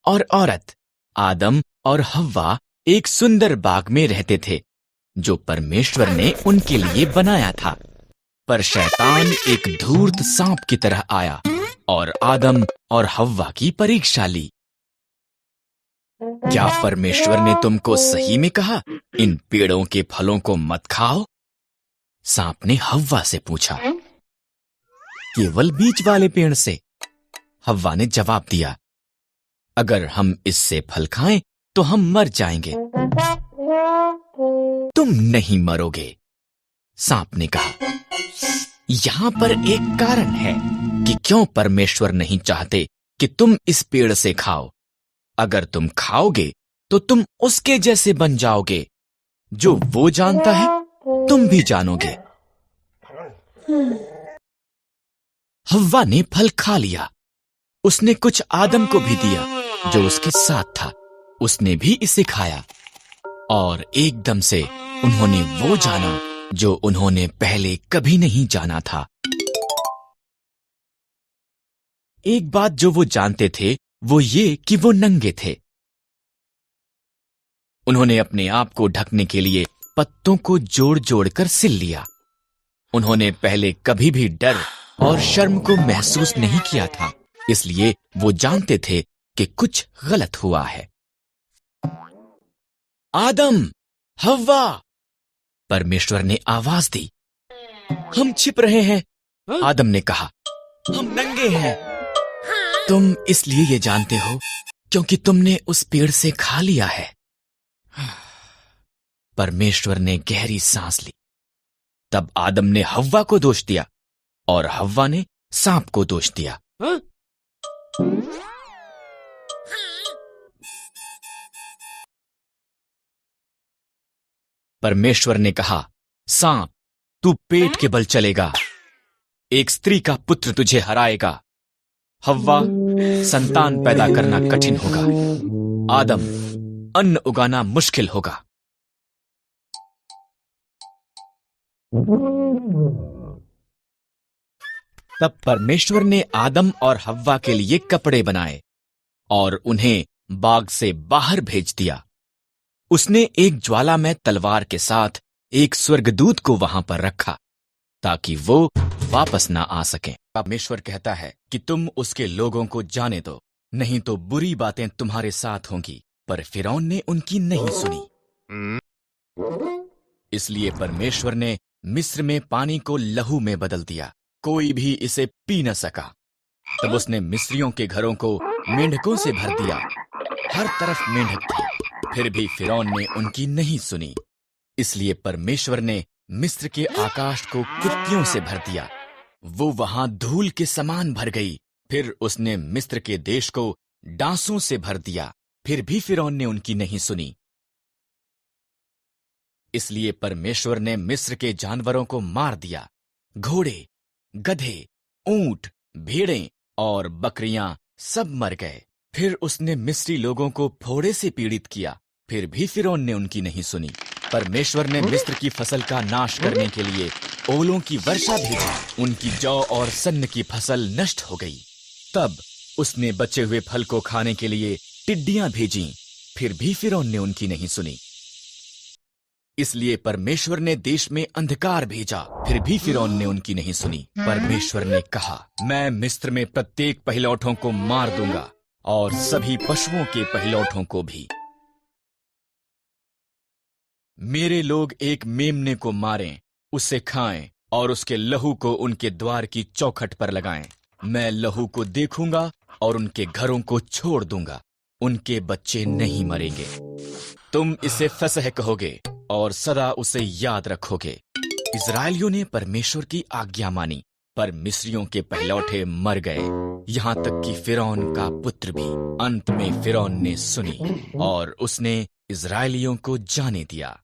और औरत आदम और हव्वा एक सुंदर बाग में रहते थे जो परमेश्वर ने उनके लिए बनाया था। पर शैतान एक धूर्त सांप की तरह आया और आदम और हव्वा की परीक्षा ली। क्या परमेश्वर ने तुमको सही में कहा, इन पेड़ों के फलों को मत खाओ? सांप ने हव्वा से पूछा। केवल बीज वाले पेड़ से, हव्वा ने जवाब दिया। अगर हम इससे फल खाएं तो हम मर जाएंगे। तुम नहीं मरोगे, सांप ने कहा। यहां पर एक कारण है कि क्यों परमेश्वर नहीं चाहते कि तुम इस पेड़ से खाओ। अगर तुम खाओगे तो तुम उसके जैसे बन जाओगे। जो वो जानता है तुम भी जानोगे। हव्वा ने फल खा लिया। उसने कुछ आदम को भी दिया जो उसके साथ था। उसने भी इसे खाया और एकदम से उन्होंने वो जाना जो उन्होंने पहले कभी नहीं जाना था। एक बात जो वो जानते थे वो ये कि वो नंगे थे। उन्होंने अपने आप को ढकने के लिए पत्तों को जोड़ जोड़ कर सिल लिया। उन्होंने पहले कभी भी डर और शर्म को महसूस नहीं किया था, इसलिए वो जानते थे कि कुछ गलत हुआ है। आदम, हव्वा, परमेश्वर ने आवाज दी। हम छिप रहे हैं, आदम ने कहा। हम नंगे हैं। तुम इसलिए ये जानते हो क्योंकि तुमने उस पेड़ से खा लिया है। परमेश्वर ने गहरी सांस ली। तब आदम ने हव्वा को दोष दिया और हव्वा ने सांप को दोष दिया। परमेश्वर ने कहा, सांप, तू पेट के बल चलेगा। एक स्त्री का पुत्र तुझे हराएगा। हव्वा, संतान पैदा करना कठिन होगा। आदम, अन्न उगाना मुश्किल होगा। तब परमेश्वर ने आदम और हव्वा के लिए कपड़े बनाए और उन्हें बाग से बाहर भेज दिया। उसने एक ज्वालामय तलवार के साथ एक स्वर्गदूत को वहां पर रखा ताकि वो वापस ना आ सकें। परमेश्वर कहता है कि तुम उसके लोगों को जाने दो, नहीं तो बुरी बातें तुम्हारे साथ होंगी। पर फिरौन ने उनकी नहीं सुनी। इसलिए परमेश्वर ने मिस्र में पानी को लहू में बदल दिया। कोई भी इसे पी न सका। तब उसने मिस्रियों के घरों को मेंढकों से भर दिया। हर तरफ मेंढक थे, फिर भी फिरौन ने उनकी नहीं सुनी। इसलिए परमेश्वर ने मिस्र के आकाश को कुत्तियों से भर दिया। वो वहां धूल के समान भर गई। फिर उसने मिस्र के देश को डांसों से भर दिया, फिर भी फिरौन ने उनकी नहीं सुनी। इसलिए परमेश्वर ने मिस्र के जानवरों को मार दिया। घोड़े, गधे, ऊंट, भेड़ें और बकरियां सब मर गए। फिर उसने मिस्री लोगों को फोड़े से पीड़ित किया, फिर भी फिरौन ने उनकी नहीं सुनी। परमेश्वर ने मिस्र की फसल का नाश करने के लिए ओलों की वर्षा भेजी। उनकी जौ और सन्न की फसल नष्ट हो गई। तब उसने बचे हुए फल को खाने के लिए टिड्डियां भेजीं, फिर भी फिरौन ने उनकी नहीं सुनी। इसलिए परमेश्वर ने देश में अंधकार भेजा, फिर भी फिरौन ने उनकी नहीं सुनी। परमेश्वर ने कहा, मैं मिस्र में प्रत्येक पहिलौठों को मार दूंगा और सभी पशुओं के पहिलौठों को भी। मेरे लोग एक मेमने को मारें, उसे खाएं और उसके लहू को उनके द्वार की चौखट पर लगाएं। मैं लहू को देखूंगा और उनके घरों को छोड़ दूंगा। उनके बच्चे नहीं मरेंगे। तुम इसे फसह कहोगे और सदा उसे याद रखोगे। इस्राएलियों ने परमेश्वर की आज्ञा मानी, पर मिस्रियों के पहिलौठे मर गए, यहां तक कि फिरौन का पुत्र भी। अंत में फिरौन ने सुनी और उसने इस्राएलियों को जाने दिया।